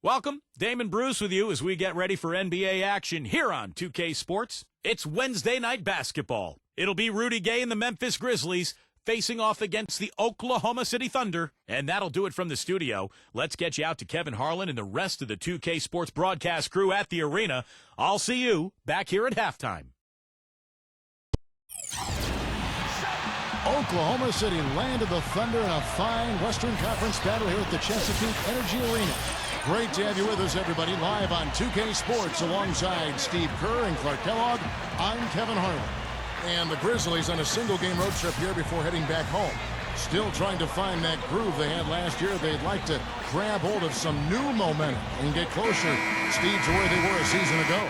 Welcome, Damon Bruce with you as we get ready for NBA action here on 2K Sports. It's Wednesday night basketball. It'll be Rudy Gay and the Memphis Grizzlies facing off against the Oklahoma City Thunder. And that'll do it from the studio. Let's get you out to Kevin Harlan and the rest of the 2K Sports broadcast crew at the arena. I'll see you back here at halftime. Oklahoma City landed the Thunder in a fine Western Conference battle here at the Chesapeake Energy Arena. Great to have you with us, everybody, live on 2K Sports alongside Steve Kerr and Clark Kellogg. I'm Kevin Harlan. And the Grizzlies on a single-game road trip here before heading back home. Still trying to find that groove they had last year. They'd like to grab hold of some new momentum and get closer, Steve, to where they were a season ago.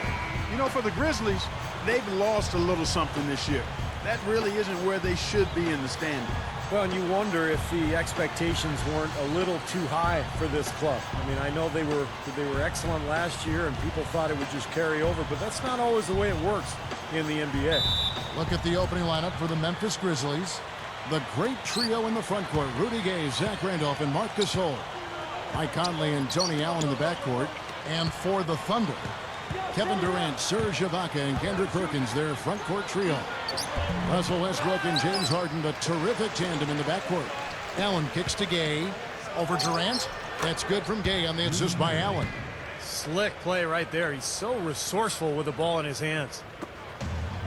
You know, for the Grizzlies, they've lost a little something this year. That really isn't where they should be in the standing. Well, and you wonder if the expectations weren't a little too high for this club. I mean, I know they were excellent last year, and people thought it would just carry over, but that's not always the way it works in the NBA. Look at the opening lineup for the Memphis Grizzlies. The great trio in the front court: Rudy Gay, Zach Randolph, and Marc Gasol. Mike Conley and Tony Allen in the backcourt. And for the Thunder, Kevin Durant, Serge Ibaka, and Kendrick Perkins, their front court trio. Russell Westbrook and James Harden, the terrific tandem in the backcourt. Allen kicks to Gay. Over Durant. That's good from Gay on the assist by Allen. Slick play right there. He's so resourceful with the ball in his hands.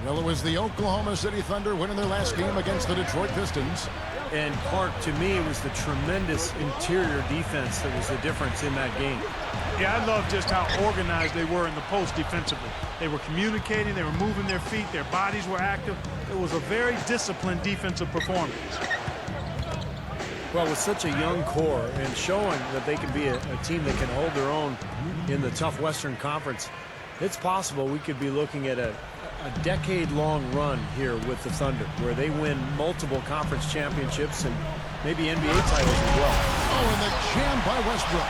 Well, it was the Oklahoma City Thunder winning their last game against the Detroit Pistons. And Clark, to me, it was the tremendous interior defense that was the difference in that game. Yeah, I love just how organized they were in the post defensively. They were communicating, they were moving their feet, their bodies were active. It was a very disciplined defensive performance. Well, with such a young core and showing that they can be a team that can hold their own in the tough Western Conference, it's possible we could be looking at a decade-long run here with the Thunder, where they win multiple conference championships and maybe NBA titles as well. Oh, and the jam by Westbrook.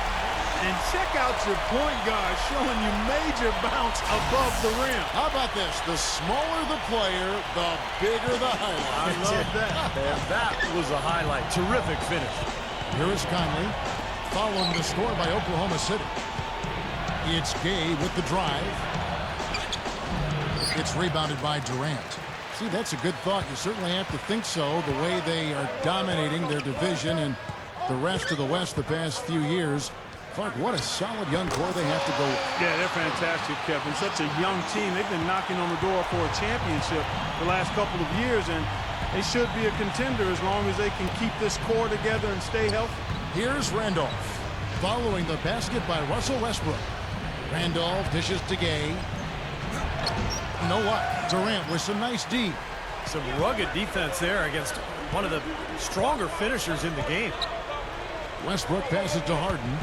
And check out your point guard showing you major bounce above the rim. How about this? The smaller the player, the bigger the highlight. I love that. And that was a highlight. Terrific finish. Here is Conley, following the score by Oklahoma City. It's Gay with the drive. It's rebounded by Durant. See, that's a good thought. You certainly have to think so, the way they are dominating their division and the rest of the West the past few years. Clark, what a solid young core they have to go with. Yeah, they're fantastic, Kevin. Such a young team. They've been knocking on the door for a championship the last couple of years, and they should be a contender as long as they can keep this core together and stay healthy. Here's Randolph, following the basket by Russell Westbrook. Randolph dishes to Gay. You know what? Durant with some nice D. Some rugged defense there against one of the stronger finishers in the game. Westbrook passes to Harden.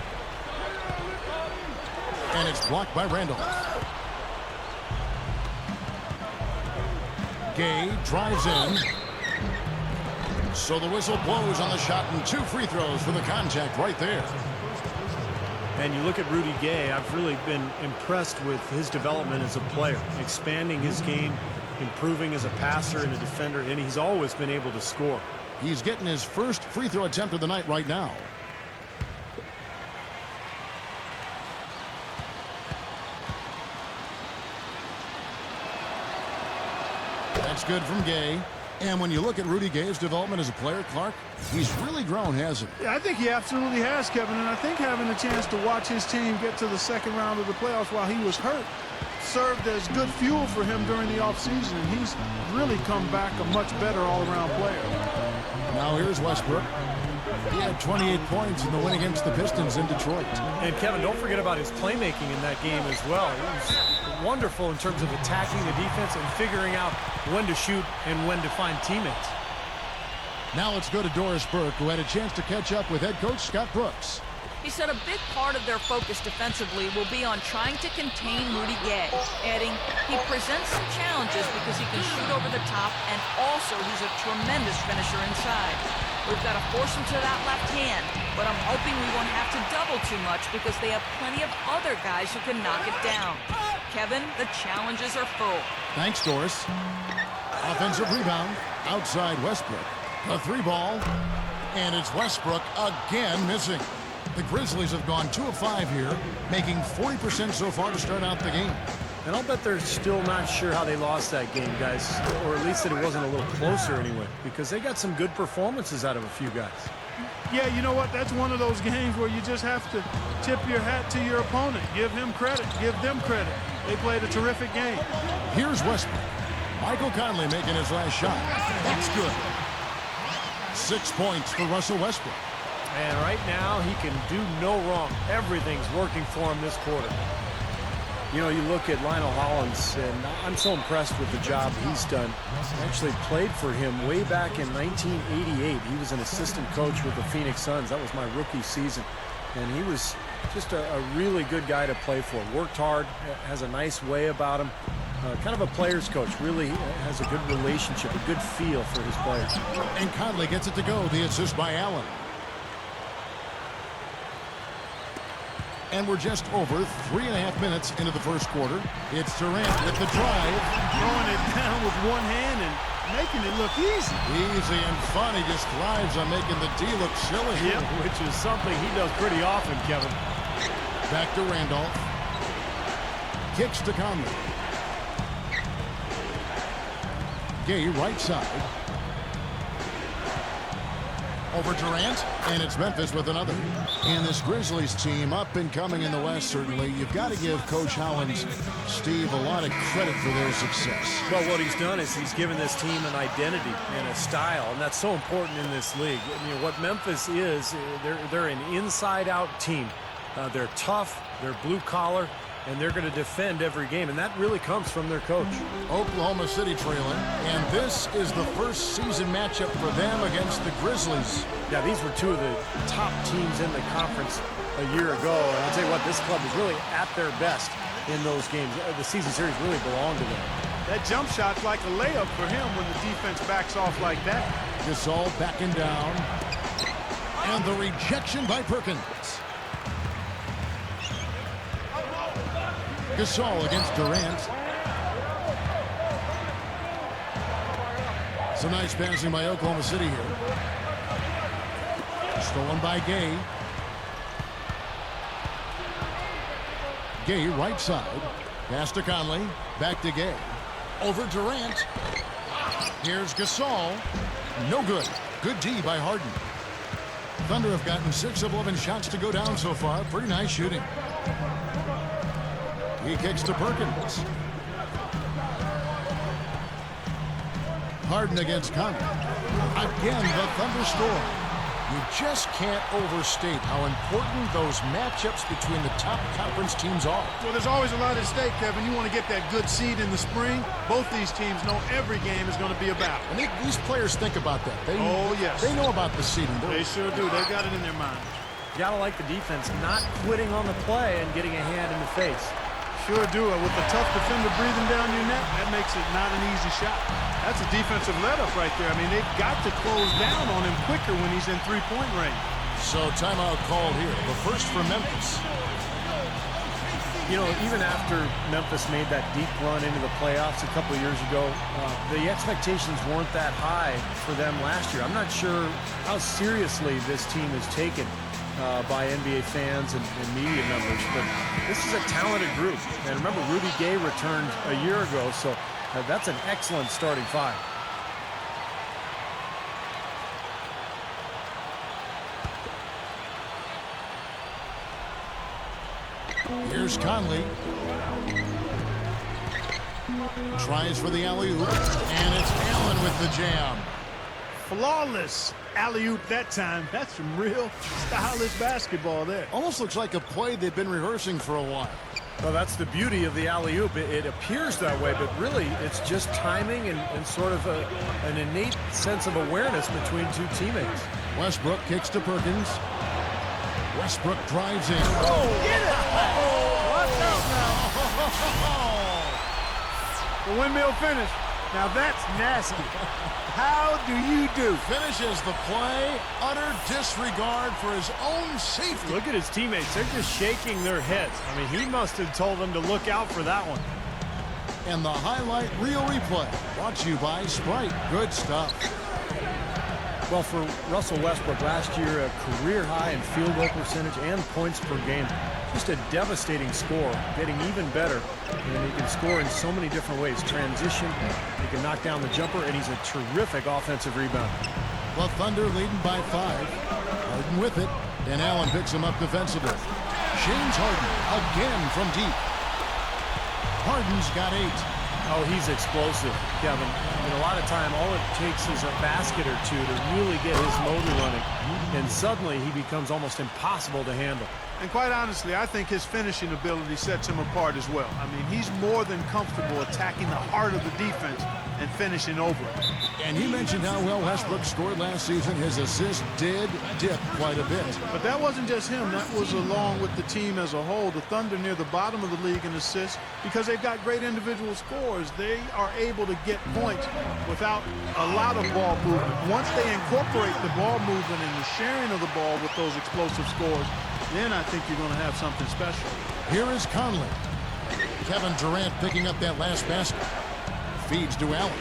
And it's blocked by Randolph. Gay drives in. So the whistle blows on the shot, and 2 free throws for the contact right there. And you look at Rudy Gay, I've really been impressed with his development as a player, expanding his game, improving as a passer and a defender, and he's always been able to score. He's getting his first free throw attempt of the night right now. That's good from Gay. And when you look at Rudy Gay's development as a player, Clark, he's really grown, hasn't he? Yeah, I think he absolutely has, Kevin, and I think having a chance to watch his team get to the second round of the playoffs while he was hurt served as good fuel for him during the offseason, and he's really come back a much better all-around player. Now here's Westbrook. He had 28 points in the win against the Pistons in Detroit. And Kevin, don't forget about his playmaking in that game as well. He was wonderful in terms of attacking the defense and figuring out when to shoot and when to find teammates. Now let's go to Doris Burke, who had a chance to catch up with head coach Scott Brooks. He said a big part of their focus defensively will be on trying to contain Rudy Gay, adding he presents some challenges because he can shoot over the top, and also he's a tremendous finisher inside. We've got to force him to that left hand, but I'm hoping we won't have to double too much because they have plenty of other guys who can knock it down. Kevin, the challenges are full. Thanks, Doris. Offensive rebound outside Westbrook. A 3 ball, and it's Westbrook again missing. The Grizzlies have gone 2 of 5 here, making 40% so far to start out the game. And I'll bet they're still not sure how they lost that game, guys, or at least that it wasn't a little closer anyway, because they got some good performances out of a few guys. Yeah, you know what? That's one of those games where you just have to tip your hat to your opponent. Give him credit. Give them credit. They played a terrific game. Here's Westbrook. Michael Conley making his last shot. That's good. 6 points for Russell Westbrook. And right now, he can do no wrong. Everything's working for him this quarter. You know, you look at Lionel Hollins, and I'm so impressed with the job he's done. I actually played for him way back in 1988. He was an assistant coach with the Phoenix Suns. That was my rookie season. And he was just a really good guy to play for. Worked hard, has a nice way about him. Kind of a player's coach. Really has a good relationship, a good feel for his players. And Conley gets it to go. The assist by Allen. And we're just over 3.5 minutes into the first quarter. It's Durant with the drive. Throwing it down with one hand and making it look easy. Easy and fun. He just thrives on making the D look silly. Yep, which is something he does pretty often, Kevin. Back to Randolph. Kicks to Conley. Gay right side. Over Durant, and it's Memphis with another. And this Grizzlies team, up and coming in the West, certainly. You've got to give Coach Hollins, Steve, a lot of credit for their success. Well, what he's done is he's given this team an identity and a style, and that's so important in this league. I mean, what Memphis is, they're an inside-out team. They're tough, they're blue-collar, and they're going to defend every game, and that really comes from their coach. Oklahoma City trailing, and this is the first season matchup for them against the Grizzlies. Yeah, these were two of the top teams in the conference a year ago, and I'll tell you what, this club is really at their best in those games. The season series really belonged to them. That jump shot's like a layup for him when the defense backs off like that. Gasol backing down, and the rejection by Perkins. Gasol against Durant. Some nice passing by Oklahoma City here. Stolen by Gay. Gay right side. Pass to Conley. Back to Gay. Over Durant. Here's Gasol. No good. Good D by Harden. Thunder have gotten 6 of 11 shots to go down so far. Pretty nice shooting. He kicks to Perkins. Harden against Conley. Again, the Thunder score. You just can't overstate how important those matchups between the top conference teams are. Well, there's always a lot at stake, Kevin. You want to get that good seed in the spring. Both these teams know every game is going to be a battle. And these players think about that. Oh, yes. They know about the seeding. They sure do. They got it in their mind. You gotta like the defense, not quitting on the play and getting a hand in the face. Sure do. With the tough defender breathing down your neck, that makes it not an easy shot. That's a defensive let-up right there. I mean, they've got to close down on him quicker when he's in three-point range. So timeout called here. The first for Memphis. You know, even after Memphis made that deep run into the playoffs a couple of years ago, the expectations weren't that high for them last year. I'm not sure how seriously this team is taken by NBA fans and media members, but this is a talented group. And remember, Rudy Gay returned a year ago, so that's an excellent starting five. Here's Conley. Tries for the alley-oop, and it's Allen with the jam. Flawless alley-oop that time. That's some real stylish basketball there. Almost looks like a play they've been rehearsing for a while. Well, that's the beauty of the alley-oop. It appears that way, but really it's just timing and sort of an innate sense of awareness between two teammates. Westbrook kicks to Perkins. Westbrook drives in. Oh, get it! Oh, watch out now. The windmill finish. Now that's nasty. How do you do? Finishes the play. Utter disregard for his own safety. Look at his teammates. They're just shaking their heads. I mean, he must have told them to look out for that one. And the highlight reel replay. Brought to you by Sprite. Good stuff. Well, for Russell Westbrook last year, a career high in field goal percentage and points per game. Just a devastating score, getting even better. And he can score in so many different ways. Transition, he can knock down the jumper, and he's a terrific offensive rebounder. The Thunder leading by 5. Harden with it, and Allen picks him up defensively. James Harden again from deep. Harden's got 8. Oh, he's explosive, Kevin. I mean, a lot of time, all it takes is a basket or two to really get his motor running. And suddenly, he becomes almost impossible to handle. And quite honestly, I think his finishing ability sets him apart as well. I mean, he's more than comfortable attacking the heart of the defense and finishing over it. And you mentioned how well Westbrook scored last season. His assists did dip quite a bit. But that wasn't just him. That was along with the team as a whole. The Thunder near the bottom of the league in assists because they've got great individual scores. They are able to get points without a lot of ball movement. Once they incorporate the ball movement and the sharing of the ball with those explosive scores, then I think you're going to have something special. Here is Conley. Kevin Durant picking up that last basket. Feeds to Allen.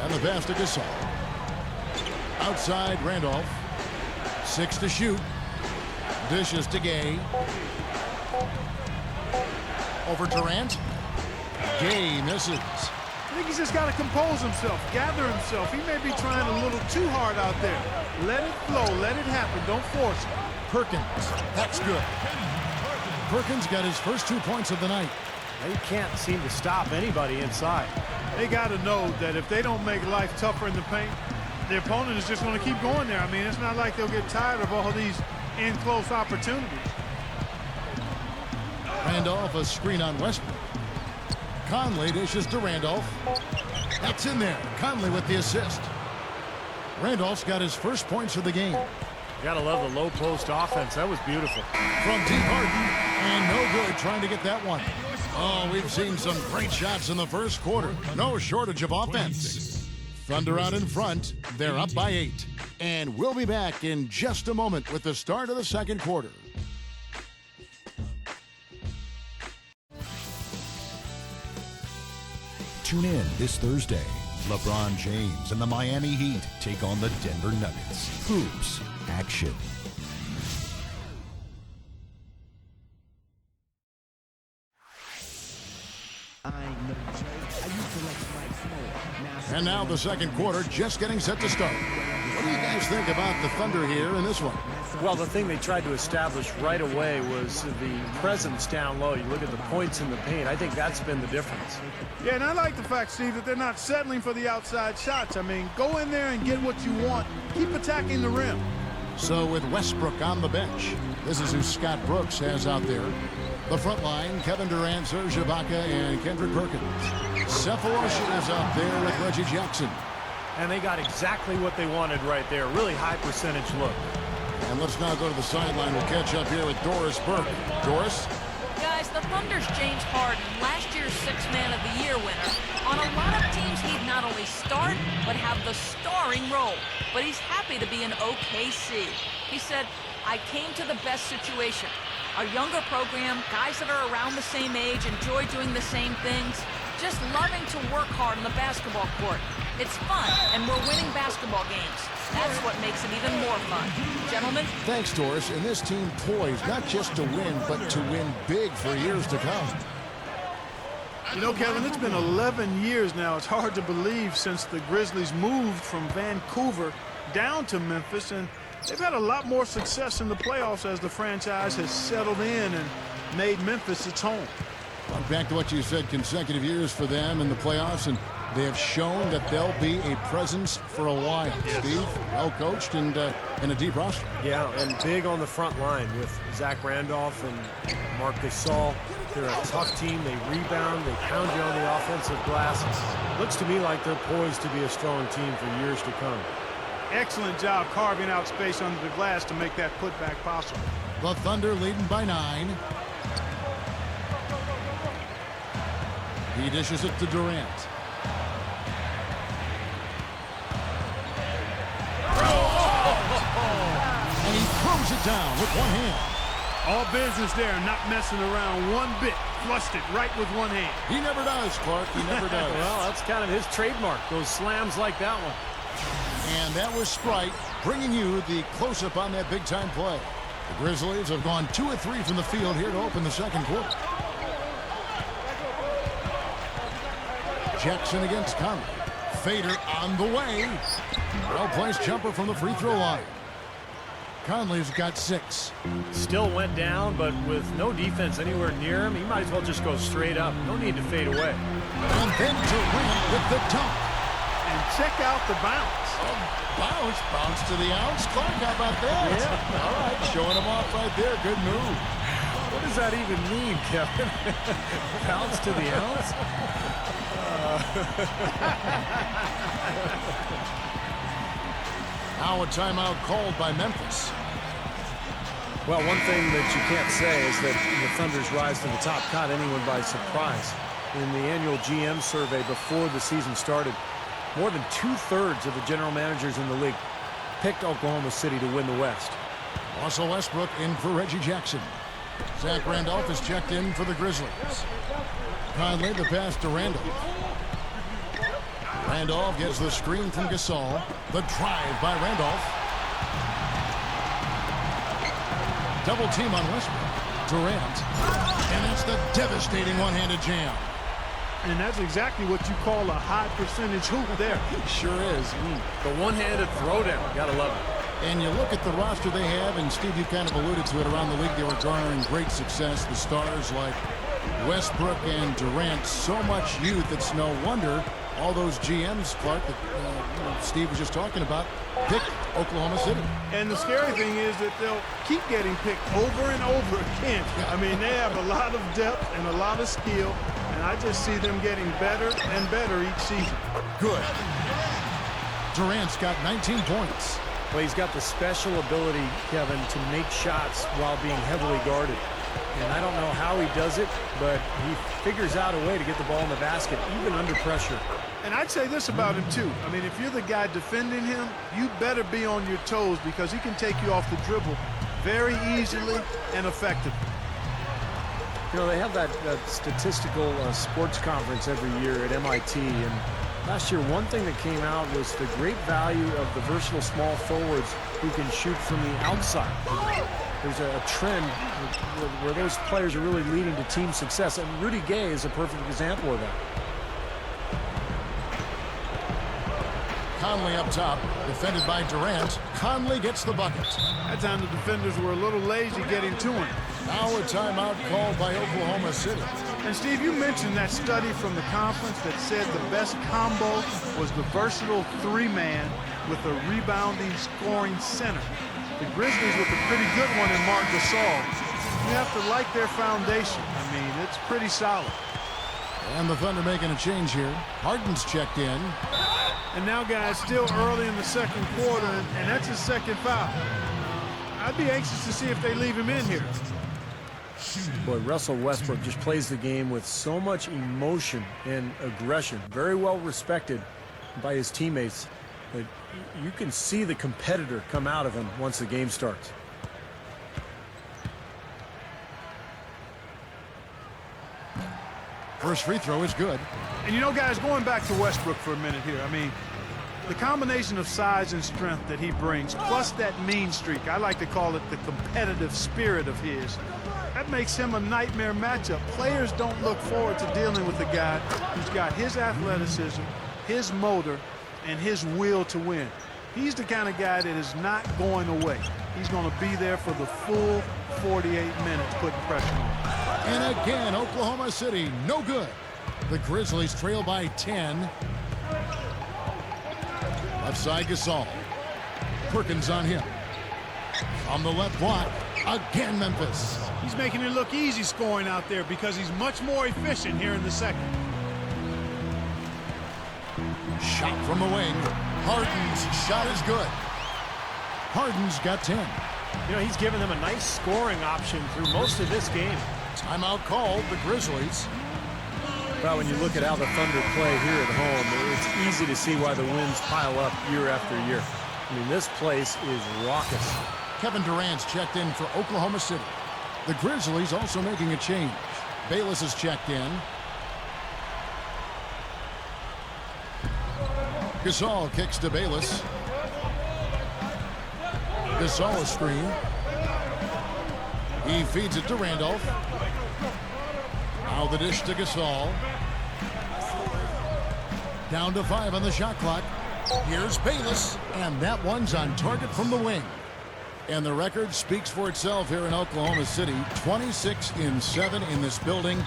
And the pass to Gasol. Outside Randolph. 6 to shoot. Dishes to Gay. Over Durant. Gay misses. I think he's just got to compose himself, gather himself. He may be trying a little too hard out there. Let it flow, let it happen, don't force it. Perkins, that's good. Perkins got his first 2 points of the night. They can't seem to stop anybody inside. They got to know that if they don't make life tougher in the paint, the opponent is just going to keep going there. I mean, it's not like they'll get tired of all these in-close opportunities. Randolph, a screen on Westbrook. Conley dishes to Randolph. That's in there. Conley with the assist. Randolph's got his first points of the game. You gotta love the low post offense. That was beautiful. From deep Harden, and no good trying to get that one. Oh, we've seen some great shots in the first quarter. No shortage of offense. Thunder out in front. They're up by 8. And we'll be back in just a moment with the start of the second quarter. Tune in this Thursday. LeBron James and the Miami Heat take on the Denver Nuggets. Hoops action. And now the second quarter just getting set to start. What do you guys think about the Thunder here in this one? Well, the thing they tried to establish right away was the presence down low. You look at the points in the paint. I think that's been the difference. Yeah, and I like the fact, Steve, that they're not settling for the outside shots. I mean, go in there and get what you want. Keep attacking the rim. So with Westbrook on the bench, this is who Scott Brooks has out there. The front line, Kevin Durant, Serge Ibaka, and Kendrick Perkins. Cephalosha is out there with Reggie Jackson. And they got exactly what they wanted right there. Really high percentage look. And let's now go to the sideline. We'll catch up here with Doris Burke. Doris? Guys, the Thunder's James Harden, last year's Sixth Man of the Year winner. On a lot of teams, he'd not only start, but have the starring role. But he's happy to be in OKC. He said, I came to the best situation. Our younger program, guys that are around the same age, enjoy doing the same things, just loving to work hard on the basketball court. It's fun, and we're winning basketball games. That's what makes it even more fun. Gentlemen? Thanks, Doris. And this team poised not just to win, but to win big for years to come. You know, Kevin, it's been 11 years now. It's hard to believe since the Grizzlies moved from Vancouver down to Memphis, and they've had a lot more success in the playoffs as the franchise has settled in and made Memphis its home. Well, back to what you said, consecutive years for them in the playoffs, and they have shown that they'll be a presence for a while. Yes. Steve, well coached and a deep roster. Yeah, and big on the front line with Zach Randolph and Marc Gasol. They're a tough team. They rebound. They pound you on the offensive glass. Looks to me like they're poised to be a strong team for years to come. Excellent job carving out space under the glass to make that putback possible. The Thunder leading by 9. He dishes it to Durant. And he throws it down with one hand. All business there, not messing around one bit. flushed it right with one hand. He never does, Clark. He never does. Well, that's kind of his trademark, those slams like that one. And that was Sprite bringing you the close-up on that big-time play. The Grizzlies have gone 2 of 3 from the field here to open the second quarter. Jackson against Conley. Fader on the way. Well-placed jumper from the free throw line. Conley's got 6. Still went down, but with no defense anywhere near him, he might as well just go straight up. No need to fade away. And then Durant with the dunk. And check out the bounce. Bounce to the ounce. Clark, how about that? Yeah. All right, showing him off right there. Good move. What does that even mean, Kevin? Bounce to the ounce? Now a timeout called by Memphis. Well, one thing that you can't say is that the Thunder's rise to the top caught anyone by surprise. In the annual GM survey before the season started, more than 2/3 of the general managers in the league picked Oklahoma City to win the West. Russell Westbrook in for Reggie Jackson. Zach Randolph is checked in for the Grizzlies. Conley the pass to Randolph. Randolph gets the screen from Gasol. The drive by Randolph. Double team on Westbrook. Durant. And that's the devastating one-handed jam. And that's exactly what you call a high percentage hoop there. Sure is. The one-handed throwdown. Gotta love it. And you look at the roster they have, and Steve, you kind of alluded to it around the league. They were garnering great success. The stars like Westbrook and Durant, so much youth. It's no wonder all those GMs, Clark, that Steve was just talking about, picked Oklahoma City. And the scary thing is that they'll keep getting picked over and over again. I mean, they have a lot of depth and a lot of skill, and I just see them getting better and better each season. Good. Durant's got 19 points. Well, he's got the special ability, Kevin, to make shots while being heavily guarded. And I don't know how he does it, but he figures out a way to get the ball in the basket, even under pressure. And I'd say this about him, too. I mean, if you're the guy defending him, you better be on your toes because he can take you off the dribble very easily and effectively. You know, they have that statistical sports conference every year at MIT, and last year one thing that came out was the great value of the versatile small forwards who can shoot from the outside. There's a trend where those players are really leading to team success, and Rudy Gay is a perfect example of that. Conley up top, defended by Durant. Conley gets the bucket. That time the defenders were a little lazy getting to him. Now a timeout called by Oklahoma City. And Steve, you mentioned that study from the conference that said the best combo was the versatile three-man with a rebounding scoring center. The Grizzlies with a pretty good one in Marc Gasol. You have to like their foundation. I mean, it's pretty solid. And the Thunder making a change here. Harden's checked in. And now, guys, still early in the second quarter, and that's his second foul. I'd be anxious to see if they leave him in here. Boy, Russell Westbrook just plays the game with so much emotion and aggression. Very well respected by his teammates. But you can see the competitor come out of him once the game starts. First free throw is good. And you know, guys, going back to Westbrook for a minute here, I mean, the combination of size and strength that he brings, plus that mean streak, I like to call it the competitive spirit of his, that makes him a nightmare matchup. Players don't look forward to dealing with a guy who's got his athleticism, his motor, and his will to win. He's the kind of guy that is not going away. He's going to be there for the full 48 minutes putting pressure on. And again, Oklahoma City, no good. The Grizzlies trail by 10. Left side Gasol. Perkins on him. On the left block, again Memphis. He's making it look easy scoring out there because he's much more efficient here in the second. Shot from the wing. Harden's shot is good. Harden's got 10. You know, he's given them a nice scoring option through most of this game. Timeout called, the Grizzlies. Well, when you look at how the Thunder play here at home, it's easy to see why the wins pile up year after year. I mean, this place is raucous. Kevin Durant's checked in for Oklahoma City. The Grizzlies also making a change. Bayless is checked in. Gasol kicks to Bayless. Gasol a screen. He feeds it to Randolph. Now the dish to Gasol. Down to 5 on the shot clock. Here's Bayless, and that one's on target from the wing. And the record speaks for itself here in Oklahoma City. 26-7 in this building,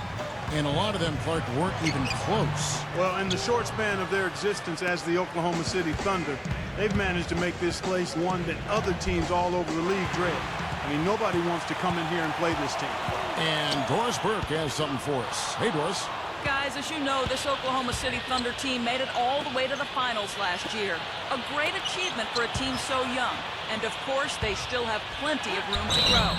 and a lot of them, Clark, weren't even close. Well, in the short span of their existence as the Oklahoma City Thunder, they've managed to make this place one that other teams all over the league dread. I mean, nobody wants to come in here and play this team. And Doris Burke has something for us. Hey, Doris. Guys, as you know, this Oklahoma City Thunder team made it all the way to the finals last year. A great achievement for a team so young. And of course, they still have plenty of room to grow.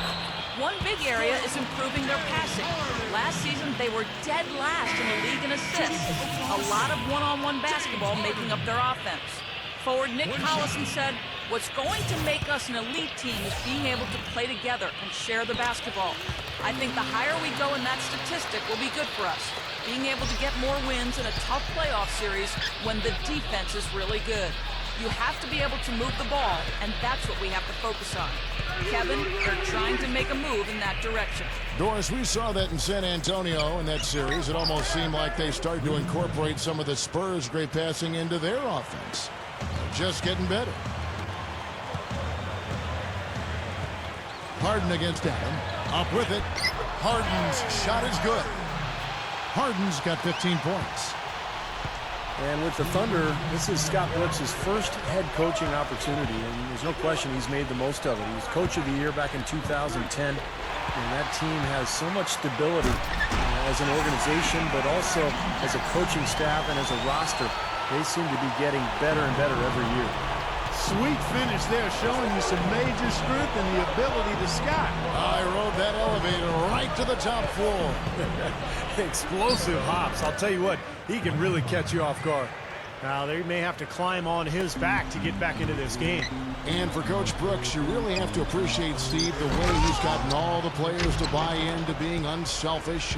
One big area is improving their passing. Last season, they were dead last in the league in assists. A lot of one-on-one basketball making up their offense. Forward Nick Collison said, "What's going to make us an elite team is being able to play together and share the basketball. I think the higher we go in that statistic will be good for us. Being able to get more wins in a tough playoff series when the defense is really good. You have to be able to move the ball, and that's what we have to focus on." Kevin, they're trying to make a move in that direction. Doris, we saw that in San Antonio in that series. It almost seemed like they started to incorporate some of the Spurs' great passing into their offense. Just getting better. Harden against Allen. Up with it. Harden's shot is good. Harden's got 15 points. And with the Thunder, this is Scott Brooks' first head coaching opportunity, and there's no question he's made the most of it. He was Coach of the Year back in 2010, and that team has so much stability as an organization, but also as a coaching staff and as a roster. They seem to be getting better and better every year. Sweet finish there, showing you some major strength and the ability to sky. I rode that elevator right to the top floor. Explosive hops. I'll tell you what, he can really catch you off guard. Now, they may have to climb on his back to get back into this game. And for Coach Brooks, you really have to appreciate, Steve, the way he's gotten all the players to buy into being unselfish,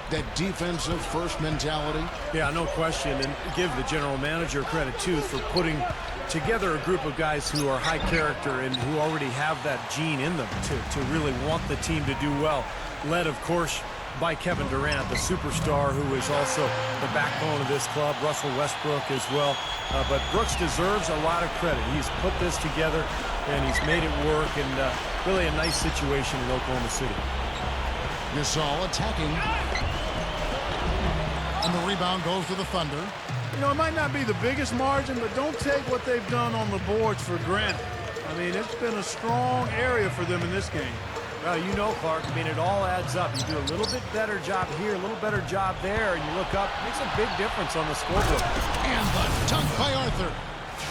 that defensive first mentality. Yeah, no question. And give the general manager credit, too, for putting together a group of guys who are high character and who already have that gene in them to really want the team to do well. Led, of course, by Kevin Durant, the superstar who is also the backbone of this club, Russell Westbrook as well. But Brooks deserves a lot of credit. He's put this together, and he's made it work, and really a nice situation in Oklahoma City. Gasol attacking. And the rebound goes to the Thunder. You know, it might not be the biggest margin, but don't take what they've done on the boards for granted. I mean, it's been a strong area for them in this game. Well, you know, Clark, I mean, it all adds up. You do a little bit better job here, a little better job there, and you look up, it makes a big difference on the scoreboard. And the dunk by Arthur.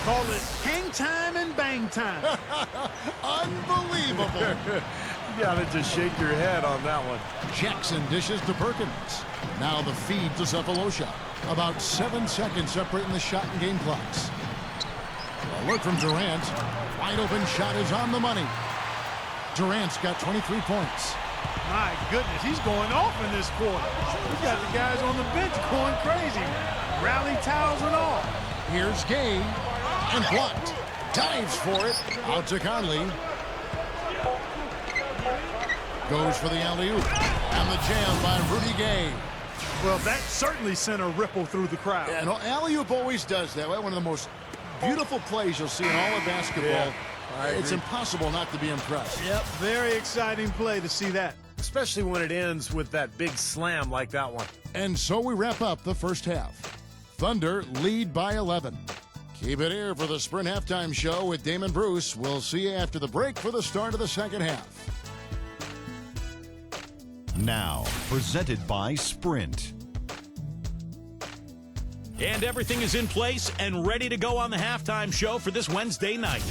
Call it hang time and bang time. Unbelievable. You gotta just shake your head on that one. Jackson dishes to Perkins. Now the feed to Cephalosha. About 7 seconds separating the shot and game clocks. A look from Durant. Wide open shot is on the money. Durant's got 23 points. My goodness, he's going off in this quarter. He's got the guys on the bench going crazy. Rally towels and all. Here's Gay. And blocked. Dives for it. Out to Conley. Goes for the alley-oop. And the jam by Rudy Gay. Well, that certainly sent a ripple through the crowd. Yeah, no, alley-oop always does that. One of the most beautiful plays you'll see in all of basketball. Yeah, it's impossible not to be impressed. Yep, very exciting play to see that. Especially when it ends with that big slam like that one. And so we wrap up the first half. Thunder lead by 11. Keep it here for the Sprint Halftime Show with Damon Bruce. We'll see you after the break for the start of the second half. Now, presented by Sprint. And everything is in place and ready to go on the halftime show for this Wednesday night.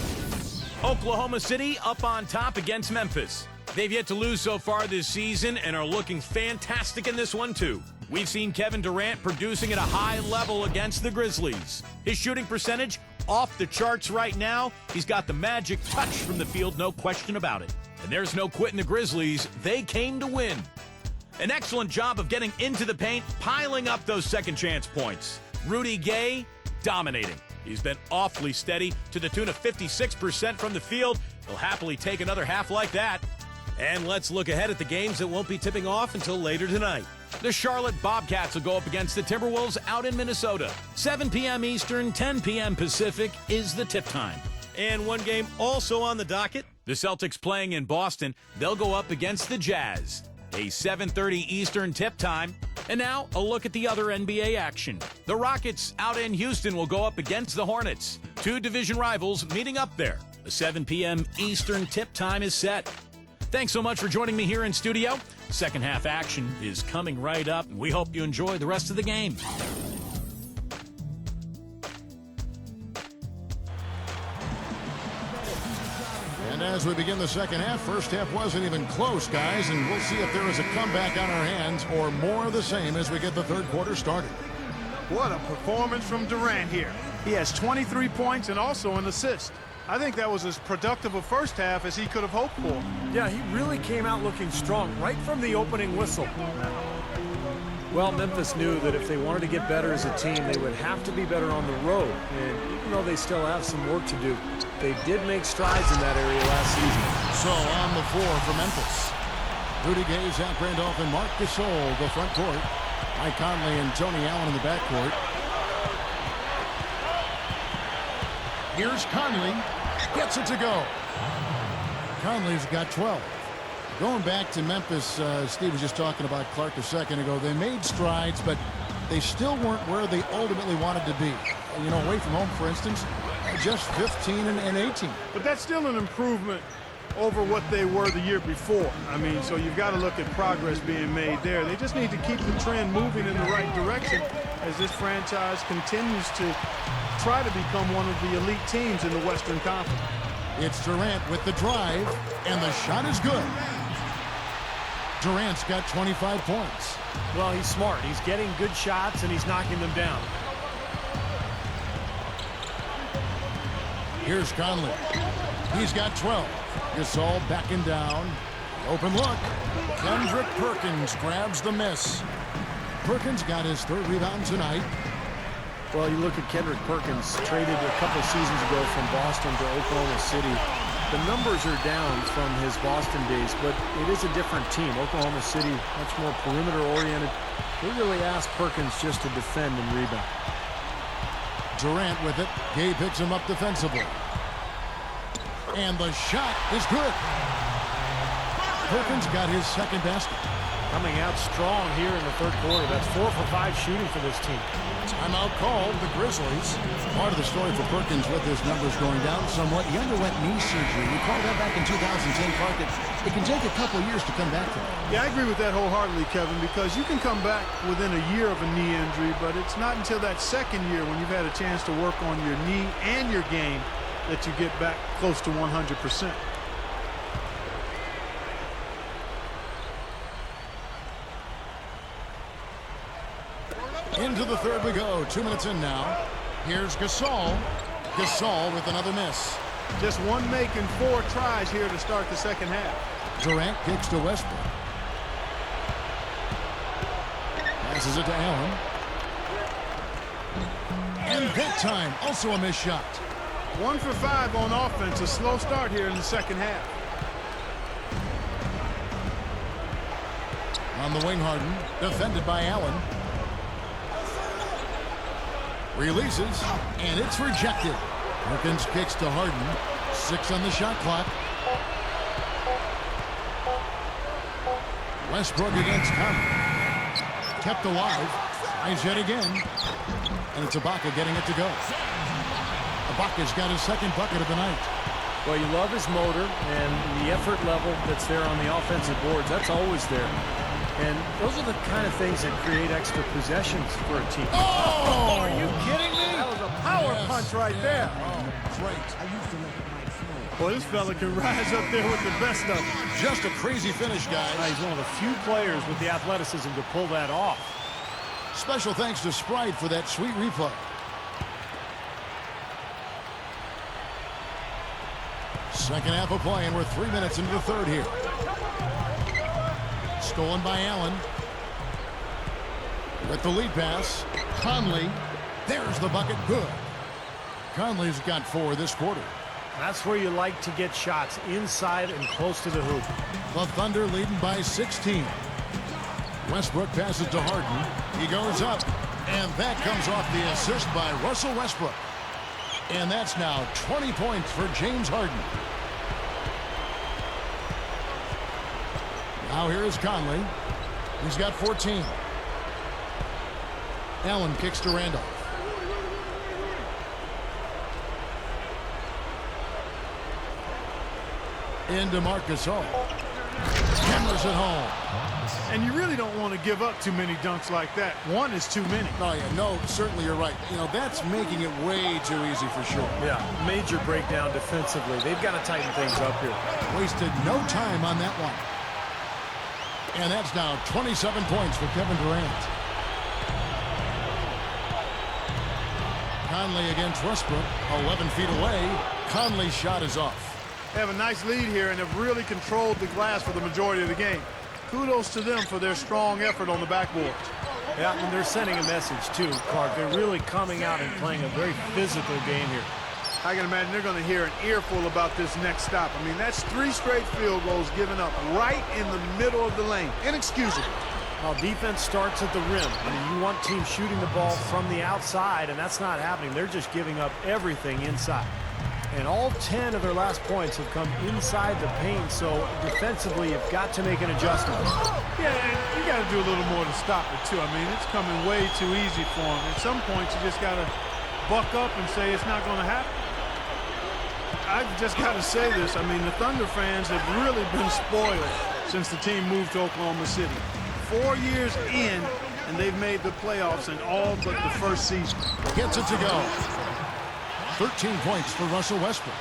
Oklahoma City up on top against Memphis. They've yet to lose so far this season and are looking fantastic in this one, too. We've seen Kevin Durant producing at a high level against the Grizzlies. His shooting percentage off the charts right now. He's got the magic touch from the field, no question about it. And there's no quitting the Grizzlies. They came to win. An excellent job of getting into the paint, piling up those second chance points. Rudy Gay dominating. He's been awfully steady to the tune of 56% from the field. He'll happily take another half like that. And let's look ahead at the games that won't be tipping off until later tonight. The Charlotte Bobcats will go up against the Timberwolves out in Minnesota. 7 p.m. Eastern, 10 p.m. Pacific is the tip time. And one game also on the docket. The Celtics playing in Boston. They'll go up against the Jazz. A 7:30 Eastern tip time. And now, a look at the other NBA action. The Rockets out in Houston will go up against the Hornets. Two division rivals meeting up there. The 7 p.m. Eastern tip time is set. Thanks so much for joining me here in studio. Second half action is coming right up, and we hope you enjoy the rest of the game. And as we begin the second half, first half wasn't even close, guys, and we'll see if there is a comeback on our hands or more of the same as we get the third quarter started. What a performance from Durant here. He has 23 points and also an assist. I think that was as productive a first half as he could have hoped for. Yeah, he really came out looking strong right from the opening whistle. Well, Memphis knew that if they wanted to get better as a team, they would have to be better on the road. And even though they still have some work to do, they did make strides in that area last season. So on the floor for Memphis, Rudy Gay, Zach Randolph, and Marc Gasol go front court. Mike Conley and Tony Allen in the backcourt. Here's Conley. Gets it to go. Conley's got 12. Going back to Memphis, Steve was just talking about Clark a second ago. They made strides, but they still weren't where they ultimately wanted to be. You know, away from home, for instance, just 15 and 18. But that's still an improvement over what they were the year before. I mean, so you've got to look at progress being made there. They just need to keep the trend moving in the right direction as this franchise continues to try to become one of the elite teams in the Western Conference. It's Durant with the drive, and the shot is good. Durant's got 25 points. Well, he's smart. He's getting good shots, and he's knocking them down. Here's Conley. He's got 12. Gasol backing down. Open look. Kendrick Perkins grabs the miss. Perkins got his third rebound tonight. Well, you look at Kendrick Perkins, traded a couple seasons ago from Boston to Oklahoma City. The numbers are down from his Boston days, but it is a different team. Oklahoma City, much more perimeter-oriented. They really ask Perkins just to defend and rebound. Durant with it. Gay picks him up defensively. And the shot is good. Perkins got his second basket. Coming out strong here in the third quarter. That's 4 for 5 shooting for this team. Timeout called the Grizzlies. Part of the story for Perkins with his numbers going down somewhat. He underwent knee surgery. We called that back in 2010, Clark. It can take a couple years to come back from it. Yeah, I agree with that wholeheartedly, Kevin, because you can come back within a year of a knee injury, but it's not until that second year when you've had a chance to work on your knee and your game that you get back close to 100%. Into the third we go. 2 minutes in now. Here's Gasol. Gasol with another miss. Just one making 4 tries here to start the second half. Durant kicks to Westbrook. Passes it to Allen. And that time, also a missed shot. 1 for 5 on offense. A slow start here in the second half. On the wing, Harden. Defended by Allen. Releases, and it's rejected. Perkins kicks to Harden. 6 on the shot clock. Westbrook against Conley. Kept alive. Tries yet again. And it's Ibaka getting it to go. Ibaka's got his second bucket of the night. Well, you love his motor and the effort level that's there on the offensive boards. That's always there. And those are the kind of things that create extra possessions for a team. Oh! Are you kidding me? That was a power punch right there. Oh, great. Boy, this fella can rise up there with the best of them. Just a crazy finish, guys. He's one of the few players with the athleticism to pull that off. Special thanks to Sprite for that sweet replay. Second half of play, and we're 3 minutes into the third here. Stolen by Allen. With the lead pass, Conley. There's the bucket. Good. Conley's got 4 this quarter. That's where you like to get shots, inside and close to the hoop. The Thunder leading by 16. Westbrook passes to Harden. He goes up, and that comes off the assist by Russell Westbrook. And that's now 20 points for James Harden. Now here is Conley. He's got 14. Allen kicks to Randolph. Into Marcus Hall. Hammers it home. And you really don't want to give up too many dunks like that. One is too many. Oh, yeah, no, certainly you're right. You know, that's making it way too easy for sure. Yeah, major breakdown defensively. They've got to tighten things up here. Wasted no time on that one. And that's now 27 points for Kevin Durant. Conley against Westbrook, 11 feet away. Conley's shot is off. They have a nice lead here and have really controlled the glass for the majority of the game. Kudos to them for their strong effort on the backboard. Yeah, and they're sending a message too, Clark. They're really coming out and playing a very physical game here. I can imagine they're going to hear an earful about this next stop. I mean, that's 3 straight field goals given up right in the middle of the lane. Inexcusable. Well, defense starts at the rim. I mean, you want teams shooting the ball from the outside, and that's not happening. They're just giving up everything inside. And all 10 of their last points have come inside the paint, so defensively you've got to make an adjustment. Yeah, and you got to do a little more to stop it, too. I mean, it's coming way too easy for them. At some point, you just got to buck up and say it's not going to happen. I've just got to say this. I mean, the Thunder fans have really been spoiled since the team moved to Oklahoma City. 4 years in, and they've made the playoffs in all but the first season. Gets it to go. 13 points for Russell Westbrook.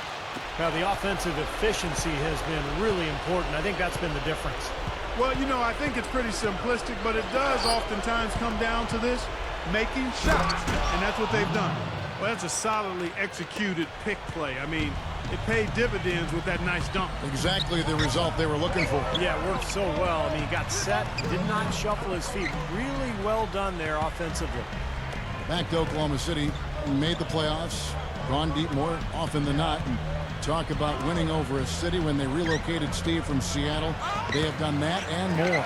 Now, the offensive efficiency has been really important. I think that's been the difference. Well, you know, I think it's pretty simplistic, but it does oftentimes come down to this, making shots, and that's what they've done. Well, that's a solidly executed pick play. I mean, it paid dividends with that nice dunk. Exactly the result they were looking for. Yeah, it worked so well. I mean, he got set, did not shuffle his feet. Really well done there offensively. Back to Oklahoma City, made the playoffs, gone deep more often than not, and talk about winning over a city. When they relocated Steve from Seattle, they have done that and more.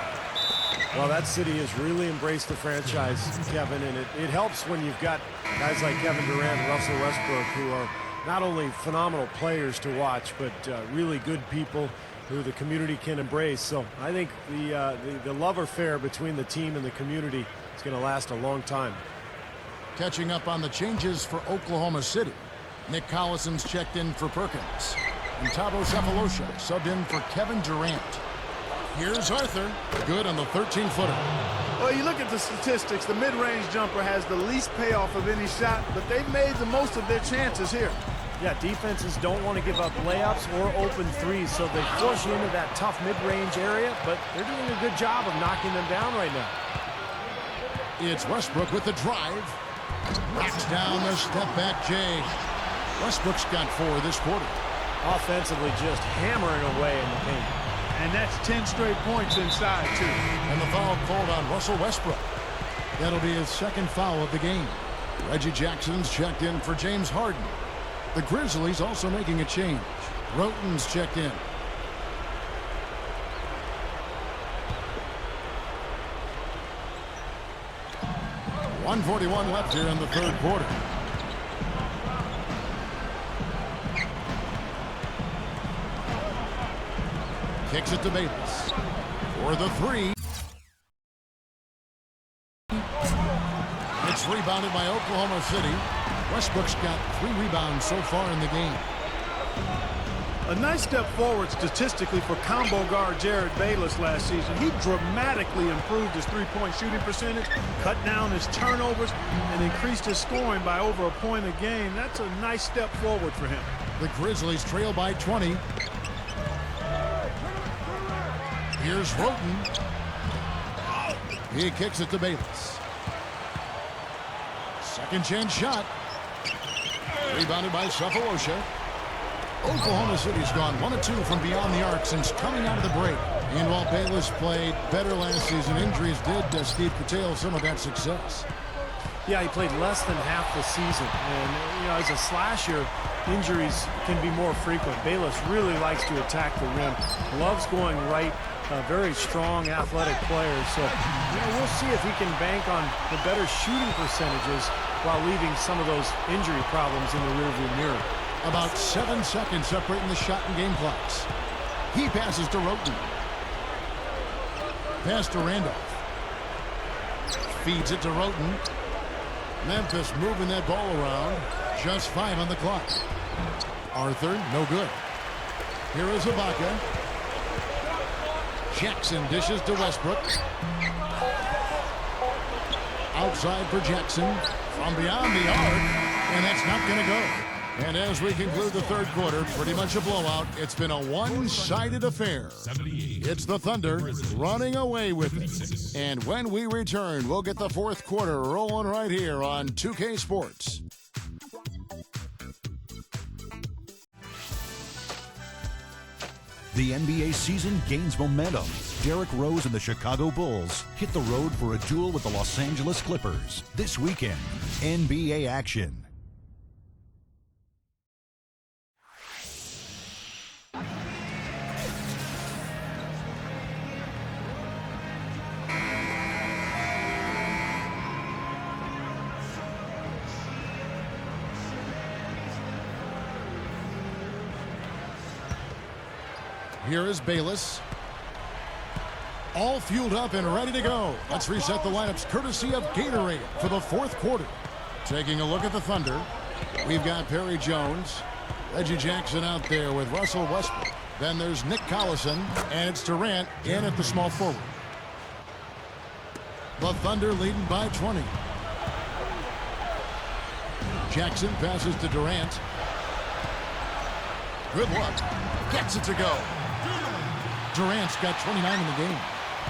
Well, that city has really embraced the franchise, Kevin, and it helps when you've got guys like Kevin Durant and Russell Westbrook who are not only phenomenal players to watch, but really good people who the community can embrace. So I think the love affair between the team and the community is going to last a long time. Catching up on the changes for Oklahoma City. Nick Collison's checked in for Perkins. And Thabo Sefolosha subbed in for Kevin Durant. Here's Arthur. Good on the 13-footer. Well, you look at the statistics, the mid-range jumper has the least payoff of any shot, but they've made the most of their chances here. Yeah, defenses don't want to give up layups or open threes, so they force you into that tough mid-range area, but they're doing a good job of knocking them down right now. It's Westbrook with the drive. Knocks down the step-back J. Westbrook's got 4 this quarter. Offensively just hammering away in the paint. And that's 10 straight points inside, too. And the foul called on Russell Westbrook. That'll be his second foul of the game. Reggie Jackson's checked in for James Harden. The Grizzlies also making a change. Roten's checked in. .141 left here in the third quarter. Kicks it to Bayless for the 3. It's rebounded by Oklahoma City. Westbrook's got 3 rebounds so far in the game. A nice step forward statistically for combo guard Jared Bayless last season. He dramatically improved his three-point shooting percentage, cut down his turnovers, and increased his scoring by over a point a game. That's a nice step forward for him. The Grizzlies trail by 20. Here's Roten. He kicks it to Bayless. Second chance shot. Rebounded by Sefolosha. Oklahoma City's gone 1 of 2 from beyond the arc since coming out of the break. And while Bayless played better last season, injuries did Steve curtail some of that success. Yeah, he played less than half the season. And, you know, as a slasher, injuries can be more frequent. Bayless really likes to attack the rim, loves going right, very strong athletic player. So, you know, we'll see if he can bank on the better shooting percentages while leaving some of those injury problems in the rearview mirror. About 7 seconds separating the shot and game clocks. He passes to Roten. Pass to Randolph. Feeds it to Roten. Memphis moving that ball around. Just 5 on the clock. Arthur, no good. Here is Ibaka. Jackson dishes to Westbrook. Outside for Jackson. From beyond the arc. And that's not going to go. And as we conclude the third quarter, pretty much a blowout. It's been a one-sided affair. It's the Thunder running away with it. And when we return, we'll get the fourth quarter rolling right here on 2K Sports. The NBA season gains momentum. Derrick Rose and the Chicago Bulls hit the road for a duel with the Los Angeles Clippers. This weekend, NBA action. Here is Bayless. All fueled up and ready to go. Let's reset the lineups courtesy of Gatorade for the fourth quarter. Taking a look at the Thunder, we've got Perry Jones, Reggie Jackson out there with Russell Westbrook. Then there's Nick Collison, and it's Durant in at the small forward. The Thunder leading by 20. Jackson passes to Durant. Good luck. Gets it to go. Durant's got 29 in the game.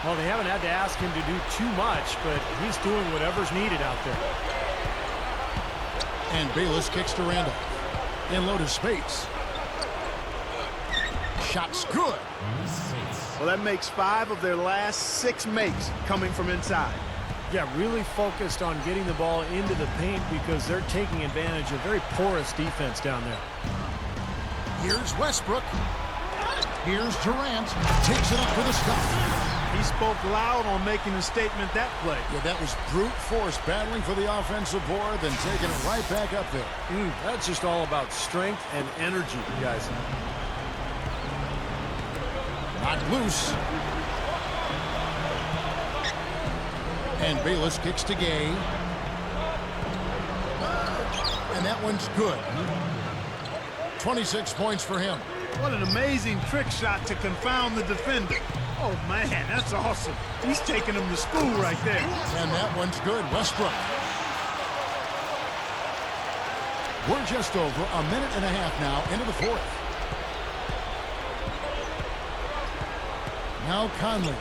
Well, they haven't had to ask him to do too much, but he's doing whatever's needed out there. And Bayless kicks to Randolph. In low to space. Shot's good. Well, that makes 5 of their last 6 makes coming from inside. Yeah, really focused on getting the ball into the paint because they're taking advantage of very porous defense down there. Here's Westbrook. Here's Durant. Takes it up for the stop. He spoke loud on making a statement that play. Yeah, that was brute force battling for the offensive board, then taking it right back up there. That's just all about strength and energy, guys. Not loose. And Bayless kicks to Gay. And that one's good. 26 points for him. What an amazing trick shot to confound the defender. Oh, man, that's awesome. He's taking him to school right there. And that one's good. Westbrook. We're just over a minute and a half now into the fourth. Now Conley.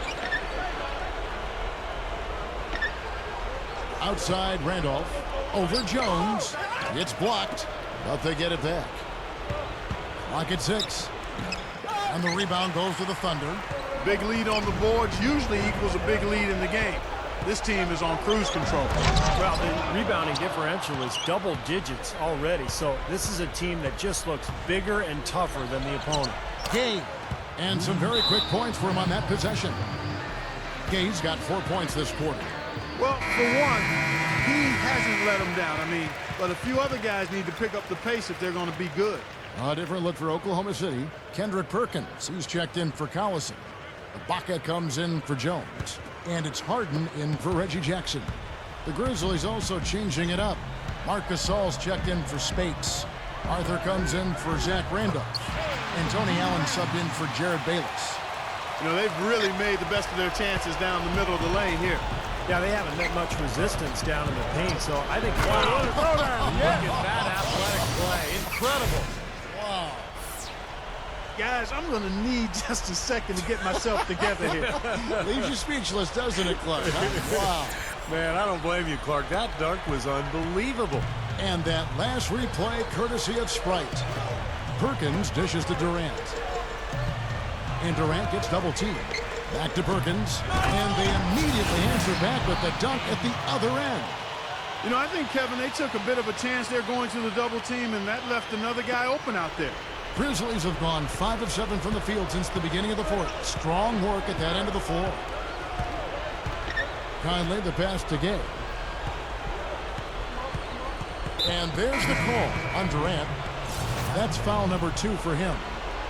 Outside Randolph. Over Jones. It's blocked, but they get it back. Clock at 6. And the rebound goes to the Thunder. Big lead on the boards usually equals a big lead in the game. This team is on cruise control. Well, the rebounding differential is double digits already, so this is a team that just looks bigger and tougher than the opponent. Gay. And some very quick points for him on that possession. Gay's got 4 points this quarter. Well, for one, he hasn't let them down. I mean, but a few other guys need to pick up the pace if they're going to be good. A different look for Oklahoma City. Kendrick Perkins, he's checked in for Collison. Ibaka comes in for Jones. And it's Harden in for Reggie Jackson. The Grizzlies also changing it up. Marc Gasol's checked in for Spates. Arthur comes in for Zach Randolph. And Tony Allen subbed in for Jared Bayless. You know, they've really made the best of their chances down the middle of the lane here. Yeah, they haven't met much resistance down in the paint, so I think wow. Look at that athletic play. Incredible. Wow. Guys, I'm going to need just a second to get myself together here. Leaves you speechless, doesn't it, Clark? Huh? Wow. Man, I don't blame you, Clark. That dunk was unbelievable. And that last replay courtesy of Sprite. Perkins dishes to Durant. And Durant gets double teamed. Back to Perkins. And they immediately answer back with the dunk at the other end. You know, I think, Kevin, they took a bit of a chance there going to the double team, and that left another guy open out there. Grizzlies have gone 5 of 7 from the field since the beginning of the fourth. Strong work at that end of the floor. Conley, the pass to Gay. And there's the call on Durant. That's foul number 2 for him.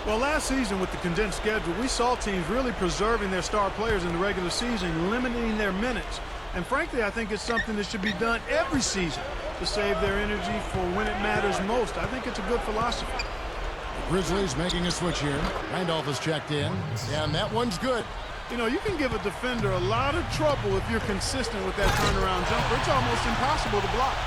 Well, last season with the condensed schedule, we saw teams really preserving their star players in the regular season, limiting their minutes. And frankly, I think it's something that should be done every season to save their energy for when it matters most. I think it's a good philosophy. The Grizzlies making a switch here. Randolph is checked in, and that one's good. You know, you can give a defender a lot of trouble if you're consistent with that turnaround jumper. It's almost impossible to block.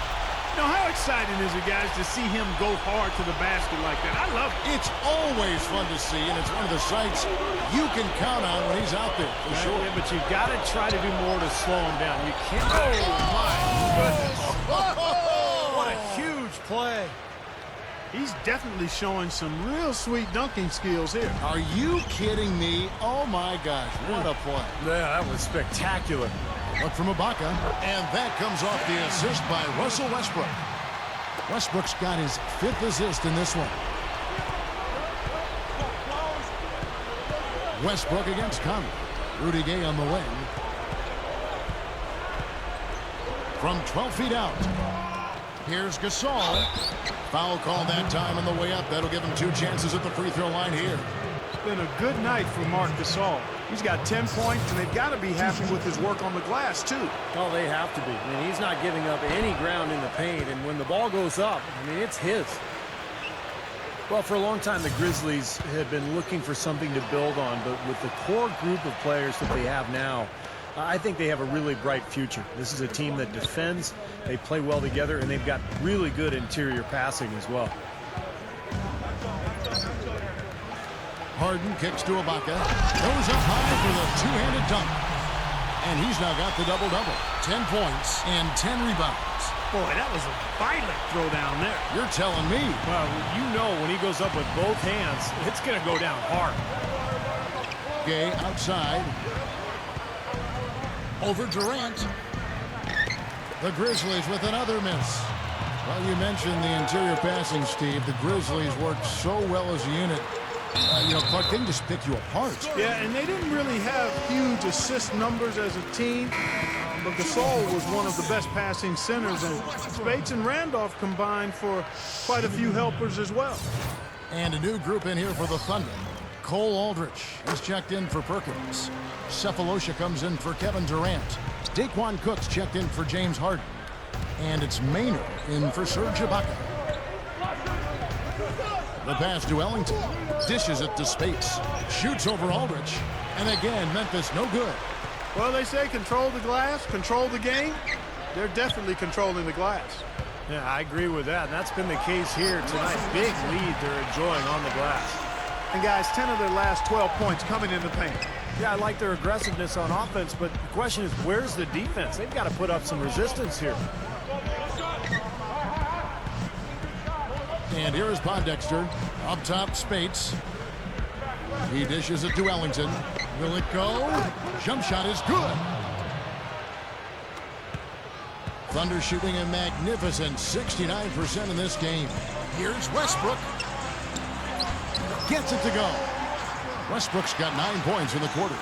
Now, how exciting is it, guys, to see him go hard to the basket like that? I love it. It's always fun to see, and it's one of the sights you can count on when he's out there, for sure. Yeah, but you've got to try to do more to slow him down. You can't. Oh, my goodness. What a huge play. He's definitely showing some real sweet dunking skills here. Are you kidding me? Oh, my gosh, what a play. Yeah, that was spectacular. Look from Ibaka, and that comes off the assist by Russell Westbrook. Westbrook's got his 5th assist in this one. Westbrook against Conley. Rudy Gay on the wing. From 12 feet out. Here's Gasol. Foul call that time on the way up. That'll give him 2 chances at the free throw line here. It's been a good night for Marc Gasol. He's got 10 points, and they've got to be happy with his work on the glass, too. Oh, they have to be. I mean, he's not giving up any ground in the paint, and when the ball goes up, I mean, it's his. Well, for a long time, the Grizzlies have been looking for something to build on, but with the core group of players that they have now, I think they have a really bright future. This is a team that defends, they play well together, and they've got really good interior passing as well. Harden kicks to Ibaka. Goes up high for the 2-handed dunk. And he's now got the double-double. 10 points and 10 rebounds. Boy, that was a violent throw down there. You're telling me. Well, you know when he goes up with both hands, it's going to go down hard. Gay outside. Over Durant. The Grizzlies with another miss. Well, you mentioned the interior passing, Steve. The Grizzlies worked so well as a unit. You know, Clark, they can just pick you apart. Yeah, and they didn't really have huge assist numbers as a team, but Gasol was one of the best passing centers, and Spates and Randolph combined for quite a few helpers as well. And a new group in here for the Thunder. Cole Aldrich is checked in for Perkins. Cephalosha comes in for Kevin Durant. Daquan Cook's checked in for James Harden. And it's Maynard in for Serge Ibaka. The pass to Ellington. Dishes it to Spates. Shoots over Aldrich. And again, Memphis no good. Well, they say control the glass, control the game. They're definitely controlling the glass. Yeah, I agree with that. And that's been the case here tonight. Big lead they're enjoying on the glass. And guys, 10 of their last 12 points coming in the paint. Yeah, I like their aggressiveness on offense, but the question is, where's the defense? They've got to put up some resistance here. And here is Pondexter. Up top, Spates. He dishes it to Ellington. Will it go? Jump shot is good. Thunder shooting a magnificent 69% in this game. Here's Westbrook. Gets it to go. Westbrook's got 9 points in the quarter.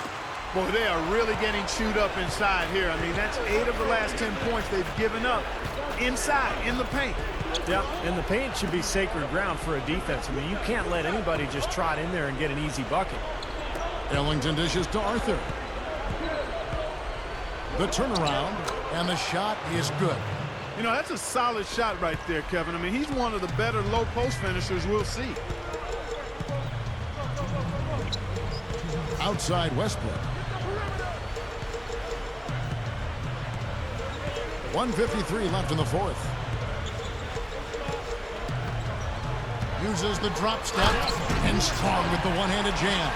Boy, they are really getting chewed up inside here. I mean, that's 8 of the last 10 points they've given up inside, in the paint. Yeah, and the paint should be sacred ground for a defense. I mean, you can't let anybody just trot in there and get an easy bucket. Ellington dishes to Arthur. The turnaround, and the shot is good. You know, that's a solid shot right there, Kevin. I mean, he's one of the better low-post finishers we'll see. Outside Westbrook. 1:53 left in the fourth. Uses the drop step, and strong with the one-handed jam.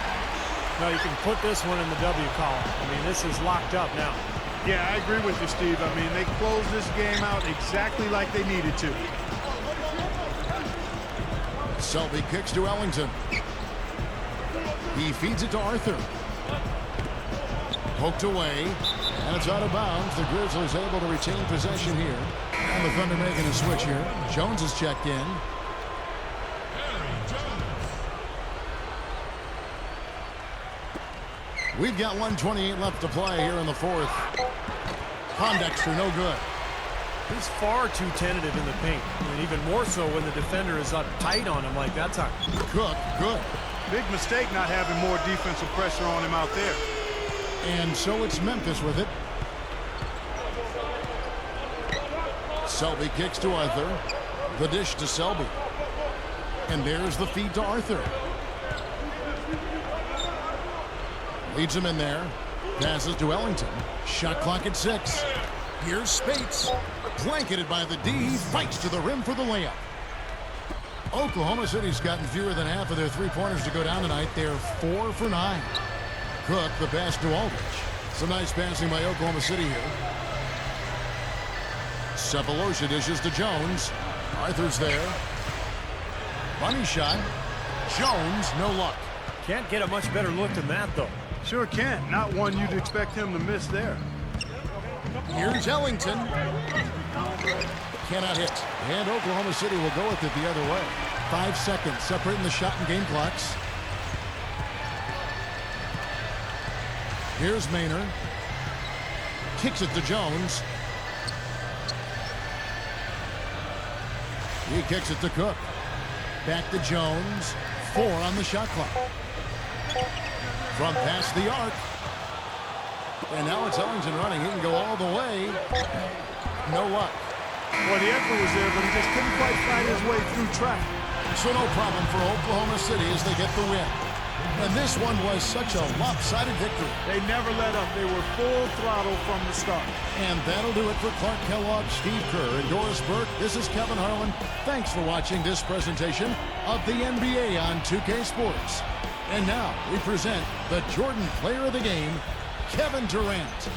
No, you can put this one in the W column. I mean, this is locked up now. Yeah, I agree with you, Steve. I mean, they closed this game out exactly like they needed to. Selby kicks to Ellington. He feeds it to Arthur. Poked away, and it's out of bounds. The Grizzlies able to retain possession here. And the Thunder making a switch here. Jones is checked in. We've got 1:28 left to play here in the fourth. Pondexter, no good. He's far too tentative in the paint, and even more so when the defender is up tight on him like that time. Cook, good. Big mistake not having more defensive pressure on him out there. And so it's Memphis with it. Selby kicks to Arthur. The dish to Selby. And there's the feed to Arthur. Leads him in there. Passes to Ellington. Shot clock at 6. Here's Spates. Blanketed by the D. He fights to the rim for the layup. Oklahoma City's gotten fewer than half of their three-pointers to go down tonight. They're 4 for 9. Cook, the pass to Aldridge. Some nice passing by Oklahoma City here. Cephalosha dishes to Jones. Arthur's there. Bunny shot. Jones, no luck. Can't get a much better look than that, though. Sure can't. Not one you'd expect him to miss there. Here's Ellington. Cannot hit. And Oklahoma City will go with it the other way. 5 seconds separating the shot and game clocks. Here's Maynard. Kicks it to Jones. He kicks it to Cook. Back to Jones. 4 on the shot clock. From past the arc. And now it's Ellington running. He can go all the way. No luck. Well, the effort was there, but he just couldn't quite fight his way through traffic. So no problem for Oklahoma City as they get the win. And this one was such a lopsided victory. They never let up. They were full throttle from the start. And that'll do it for Clark Kellogg, Steve Kerr, and Doris Burke. This is Kevin Harlan. Thanks for watching this presentation of the NBA on 2K Sports. And now we present the Jordan Player of the Game, Kevin Durant.